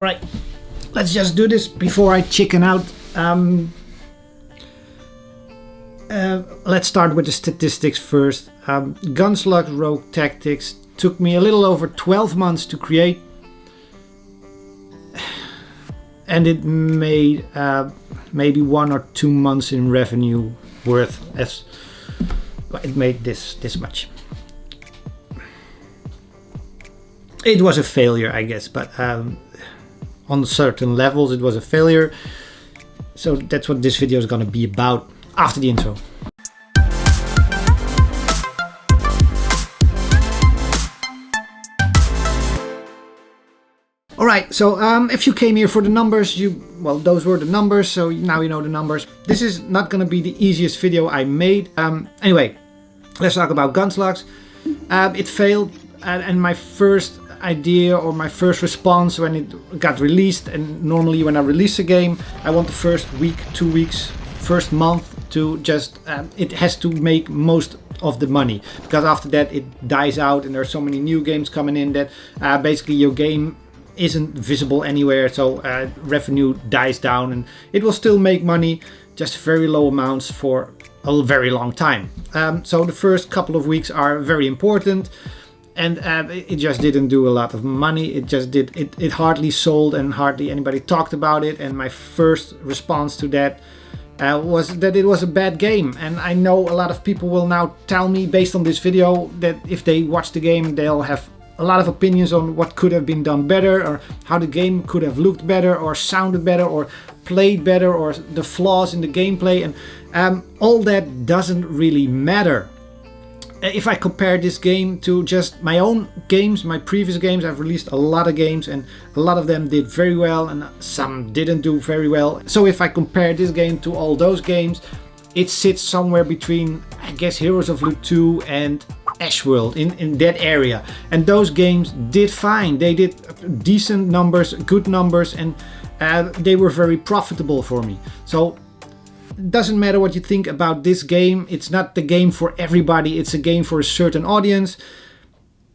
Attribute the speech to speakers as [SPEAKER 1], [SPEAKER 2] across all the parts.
[SPEAKER 1] Right, let's just do this before I chicken out. Let's start with the statistics first. Gunslugs Rogue Tactics took me a little over 12 months to create, and it made maybe 1 or 2 months in revenue worth. As it made this much. It was a failure, I guess, but on certain levels it was a failure. So that's what this video is going to be about after the intro. Alright, so if you came here for the numbers, those were the numbers, so now you know the numbers. This is not going to be the easiest video I made. Anyway, let's talk about Gunslugs. It failed, and my first idea or my first response when it got released, and normally when I release a game, I want the first week, 2 weeks, first month to just, it has to make most of the money, because after that it dies out and there are so many new games coming in that basically your game isn't visible anywhere, so revenue dies down, and it will still make money, just very low amounts for a very long time. So the first couple of weeks are very important. And it just didn't do a lot of money. It hardly sold and hardly anybody talked about it. And my first response to that was that it was a bad game. And I know a lot of people will now tell me, based on this video, that if they watch the game, they'll have a lot of opinions on what could have been done better, or how the game could have looked better, or sounded better, or played better, or the flaws in the gameplay. And all that doesn't really matter. If I compare this game to just my own games, my previous games, I've released a lot of games and a lot of them did very well and some didn't do very well. So if I compare this game to all those games, it sits somewhere between, I guess, Heroes of Loot 2 and Ashworld, in that area. And those games did fine. They did decent numbers, good numbers, and they were very profitable for me. So it doesn't matter what you think about this game. It's not the game for everybody. It's a game for a certain audience.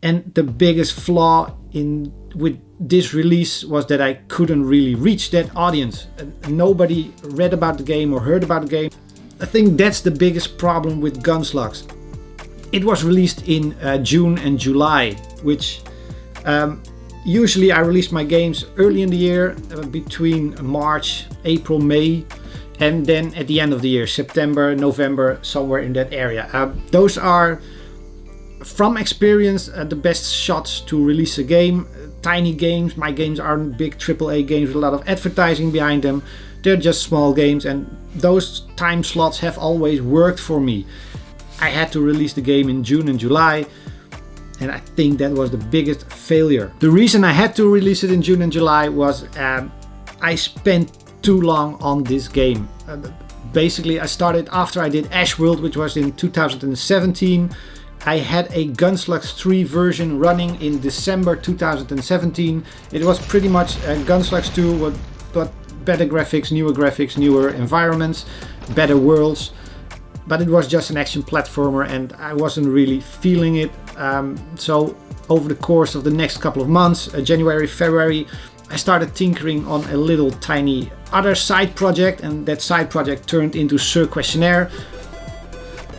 [SPEAKER 1] And the biggest flaw with this release was that I couldn't really reach that audience. Nobody read about the game or heard about the game. I think that's the biggest problem with Gunslugs. It was released in June and July, which usually I release my games early in the year, between March, April, May. And then at the end of the year, September, November, somewhere in that area. Those are, from experience, the best shots to release a game. Tiny games. My games aren't big AAA games with a lot of advertising behind them. They're just small games, and those time slots have always worked for me. I had to release the game in June and July, and I think that was the biggest failure. The reason I had to release it in June and July was I spent too long on this game. Basically, I started after I did Ashworld, which was in 2017. I had a Gunslugs 3 version running in December 2017. It was pretty much Gunslugs 2, but better graphics, newer environments, better worlds. But it was just an action platformer and I wasn't really feeling it. So over the course of the next couple of months, January, February, I started tinkering on a little tiny other side project, and that side project turned into Sir Questionnaire.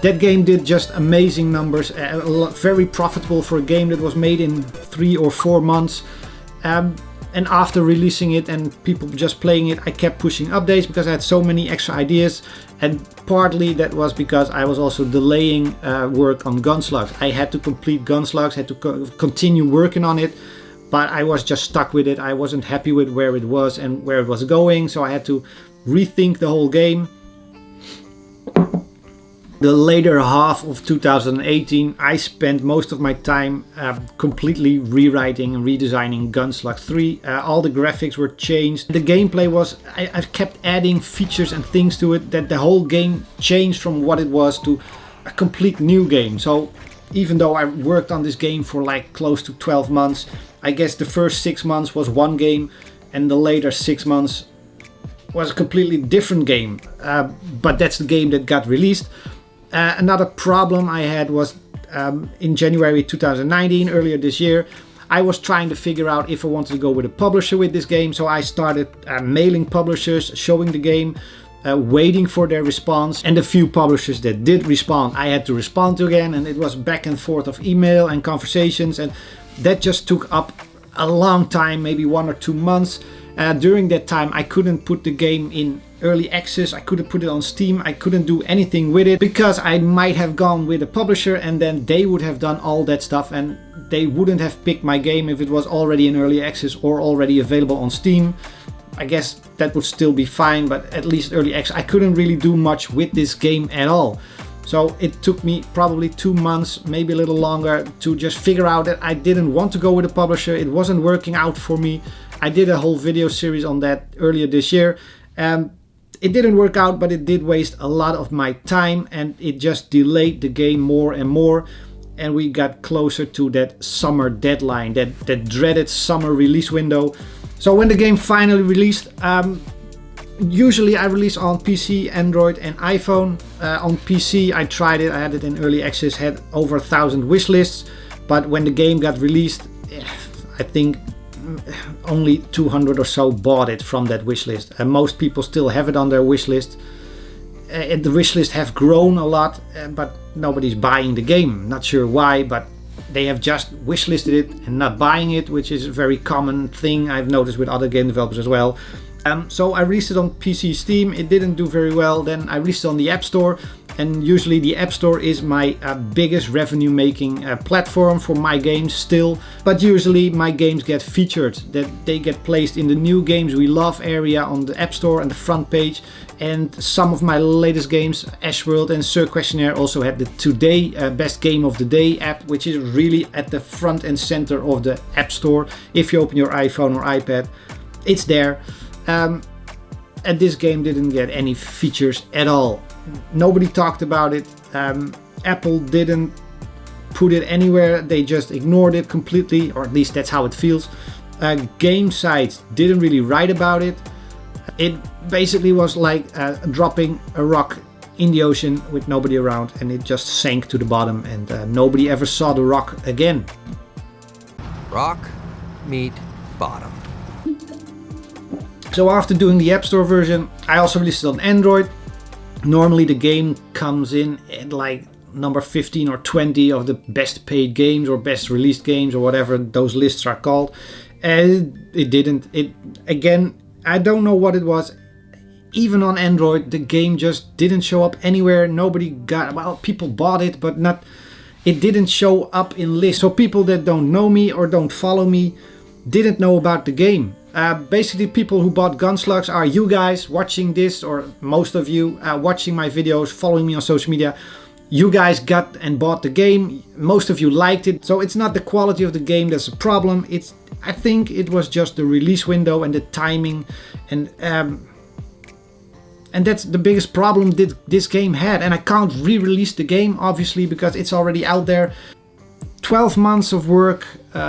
[SPEAKER 1] That game did just amazing numbers, very profitable for a game that was made in 3 or 4 months. And after releasing it and people just playing it, I kept pushing updates because I had so many extra ideas. And partly that was because I was also delaying work on Gunslugs. I had to complete Gunslugs, had to continue working on it. But I was just stuck with it. I wasn't happy with where it was and where it was going. So I had to rethink the whole game. The later half of 2018, I spent most of my time completely rewriting and redesigning Gunslugs 3. All the graphics were changed. The gameplay was, I kept adding features and things to it that the whole game changed from what it was to a complete new game. So even though I worked on this game for like close to 12 months, I guess the first 6 months was one game and the later 6 months was a completely different game. But that's the game that got released. Another problem I had was in January 2019, earlier this year, I was trying to figure out if I wanted to go with a publisher with this game. So I started mailing publishers, showing the game, waiting for their response. And the few publishers that did respond, I had to respond to again. And it was back and forth of email and conversations. And that just took up a long time, maybe 1 or 2 months. During that time, I couldn't put the game in early access. I couldn't put it on Steam. I couldn't do anything with it because I might have gone with a publisher and then they would have done all that stuff and they wouldn't have picked my game if it was already in early access or already available on Steam. I guess that would still be fine, but at least early access, I couldn't really do much with this game at all. So it took me probably 2 months, maybe a little longer, to just figure out that I didn't want to go with a publisher. It wasn't working out for me. I did a whole video series on that earlier this year. It didn't work out, but it did waste a lot of my time and it just delayed the game more and more. And we got closer to that summer deadline, that dreaded summer release window. So when the game finally released, usually I release on PC, Android and iPhone. On PC I tried it, I had it in early access, had over 1,000 wish lists. But when the game got released, I think only 200 or so bought it from that wish list. Most people still have it on their wish list. The wish list have grown a lot, but nobody's buying the game. Not sure why, but they have just wish listed it and not buying it, which is a very common thing I've noticed with other game developers as well. So I released it on PC, Steam. It didn't do very well. Then I released it on the App Store. And usually the App Store is my biggest revenue making platform for my games still. But usually my games get featured, that they get placed in the new games we love area on the App Store and the front page. And some of my latest games, Ashworld and Sir Questionnaire, also had the Today Best Game of the Day app, which is really at the front and center of the App Store. If you open your iPhone or iPad, it's there. And this game didn't get any features at all. Nobody talked about it. Apple didn't put it anywhere. They just ignored it completely, or at least that's how it feels. Game sites didn't really write about it. It basically was like dropping a rock in the ocean with nobody around, and it just sank to the bottom, and nobody ever saw the rock again.
[SPEAKER 2] Rock, meet, bottom.
[SPEAKER 1] So after doing the App Store version, I also released it on Android. Normally the game comes in at like number 15 or 20 of the best paid games or best released games or whatever those lists are called. And it didn't. Again, I don't know what it was. Even on Android, the game just didn't show up anywhere. Nobody got, well, people bought it, but not, it didn't show up in lists. So people that don't know me or don't follow me didn't know about the game. Basically, people who bought Gunslugs are you guys watching this, or most of you watching my videos, following me on social media. You guys got and bought the game. Most of you liked it. So it's not the quality of the game that's a problem. I think it was just the release window and the timing, and that's the biggest problem that this game had. And I can't re-release the game, obviously, because it's already out there. 12 months of work,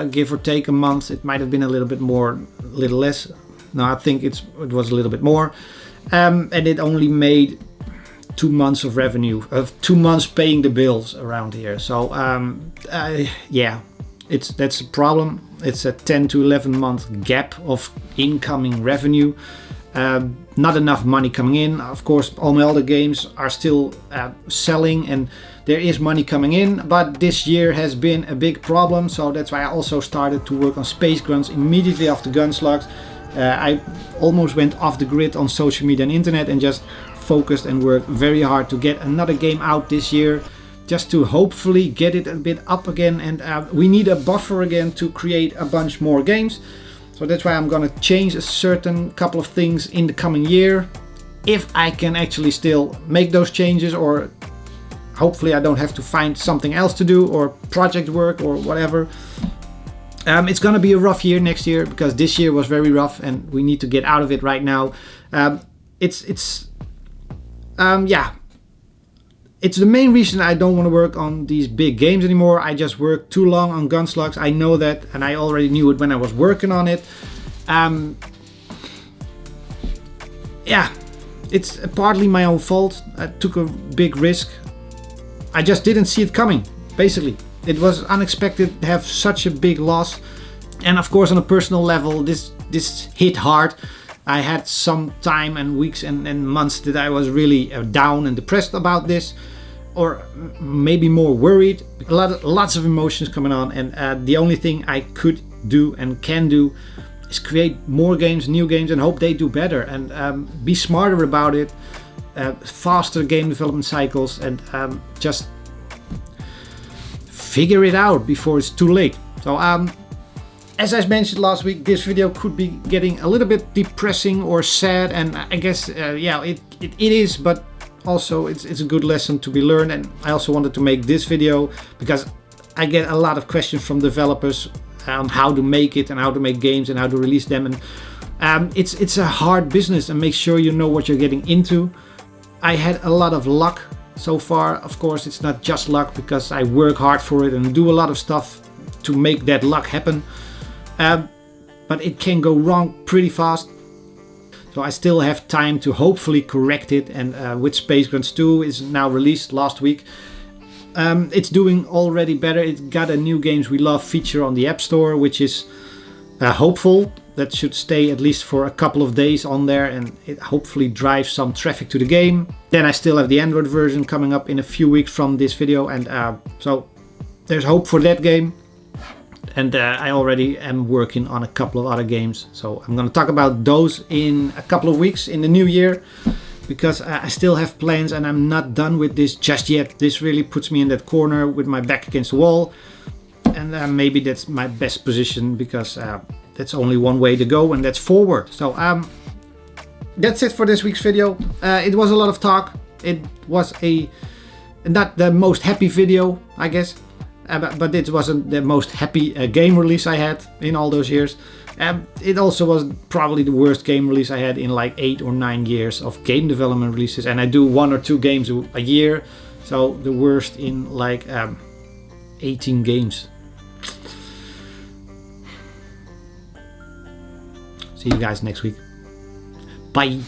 [SPEAKER 1] give or take a month. It might have been a little bit more, a little less. No, I think it was a little bit more. And it only made 2 months of revenue, of 2 months paying the bills around here. So yeah, that's a problem. It's a 10 to 11 month gap of incoming revenue. Not enough money coming in. Of course, all my other games are still selling and there is money coming in, but this year has been a big problem. So that's why I also started to work on Space Grunts immediately after Gunslugs. I almost went off the grid on social media and internet and just focused and worked very hard to get another game out this year, just to hopefully get it a bit up again. And we need a buffer again to create a bunch more games. So that's why I'm gonna change a certain couple of things in the coming year, if I can actually still make those changes, or hopefully I don't have to find something else to do or project work or whatever. It's gonna be a rough year next year, because this year was very rough and we need to get out of it right now. It's the main reason I don't want to work on these big games anymore. I just worked too long on Gunslugs. I know that, and I already knew it when I was working on it. Yeah, it's partly my own fault. I took a big risk. I just didn't see it coming, basically. It was unexpected to have such a big loss. And of course, on a personal level, this hit hard. I had some time and weeks and months that I was really down and depressed about this, or maybe more worried. Lots of emotions coming on, and the only thing I could do and can do is create more games, new games, and hope they do better, and be smarter about it, faster game development cycles, and just figure it out before it's too late. So as I mentioned last week, this video could be getting a little bit depressing or sad, and I guess yeah, it is, but also it's a good lesson to be learned. And I also wanted to make this video because I get a lot of questions from developers on how to make it and how to make games and how to release them, and it's a hard business, and make sure you know what you're getting into. I had a lot of luck so far. Of course, it's not just luck, because I work hard for it and do a lot of stuff to make that luck happen. But it can go wrong pretty fast. So I still have time to hopefully correct it. And with Space Grunts 2 is now released last week. It's doing already better. It got a new Games We Love feature on the App Store, which is hopeful. That should stay at least for a couple of days on there, and it hopefully drives some traffic to the game. Then I still have the Android version coming up in a few weeks from this video, and so there's hope for that game. And I already am working on a couple of other games, so I'm going to talk about those in a couple of weeks in the new year, because I still have plans and I'm not done with this just yet. This really puts me in that corner with my back against the wall, and maybe that's my best position, because that's only one way to go, and that's forward. So that's it for this week's video. It was a lot of talk. It was not the most happy video, I guess, but it wasn't the most happy game release I had in all those years. It also was probably the worst game release I had in like 8 or 9 years of game development releases, and I do 1 or 2 games a year, so the worst in like 18 games. See you guys next week. Bye.